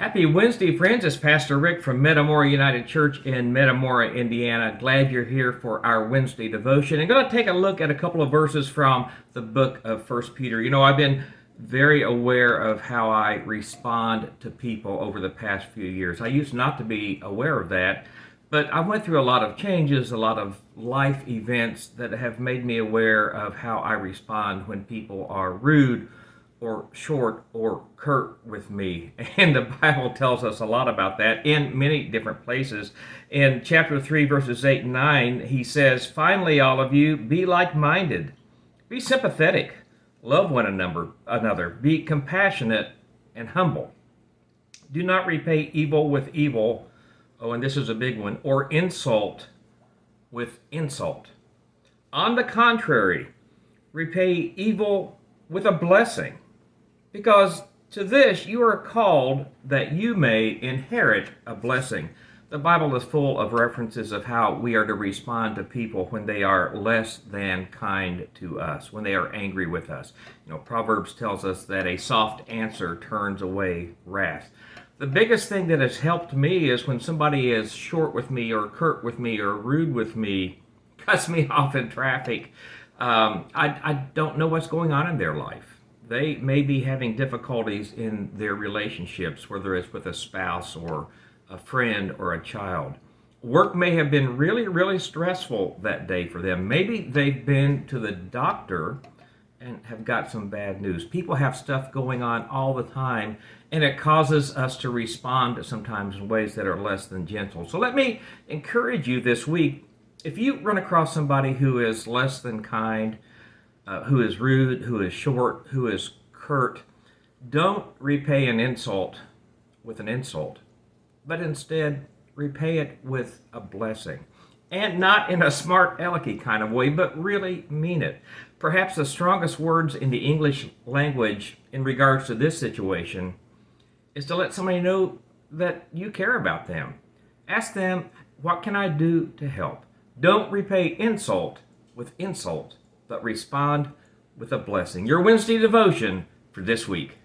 Happy Wednesday, friends. It's Pastor Rick from Metamora United Church in Metamora, Indiana. Glad you're here for our Wednesday devotion. I'm going to take a look at a couple of verses from the book of First Peter. I've been very aware of how I respond to people over the past few years. I used not to be aware of that, but I went through a lot of changes, a lot of life events that have made me aware of how I respond when people are rude or short or curt with me. And the Bible tells us a lot about that in many different places. In chapter 3, verses 8 and 9, he says, "Finally, all of you, be like-minded, be sympathetic, love one another, be compassionate and humble. Do not repay evil with evil," oh, and this is a big one, "or insult with insult. On the contrary, repay evil with a blessing, because to this you are called, that you may inherit a blessing." The Bible is full of references of how we are to respond to people when they are less than kind to us, when they are angry with us. Proverbs tells us that a soft answer turns away wrath. The biggest thing that has helped me is when somebody is short with me or curt with me or rude with me, cuts me off in traffic. I don't know what's going on in their life. They may be having difficulties in their relationships, whether it's with a spouse or a friend or a child. Work may have been really, really stressful that day for them. Maybe they've been to the doctor and have got some bad news. People have stuff going on all the time, and it causes us to respond sometimes in ways that are less than gentle. So let me encourage you this week, if you run across somebody who is less than kind, who is rude, who is short, who is curt, don't repay an insult with an insult, but instead repay it with a blessing. And not in a smart alecky kind of way, but really mean it. Perhaps the strongest words in the English language in regards to this situation is to let somebody know that you care about them. Ask them, "What can I do to help?" Don't repay insult with insult, but respond with a blessing. Your Wednesday devotion for this week.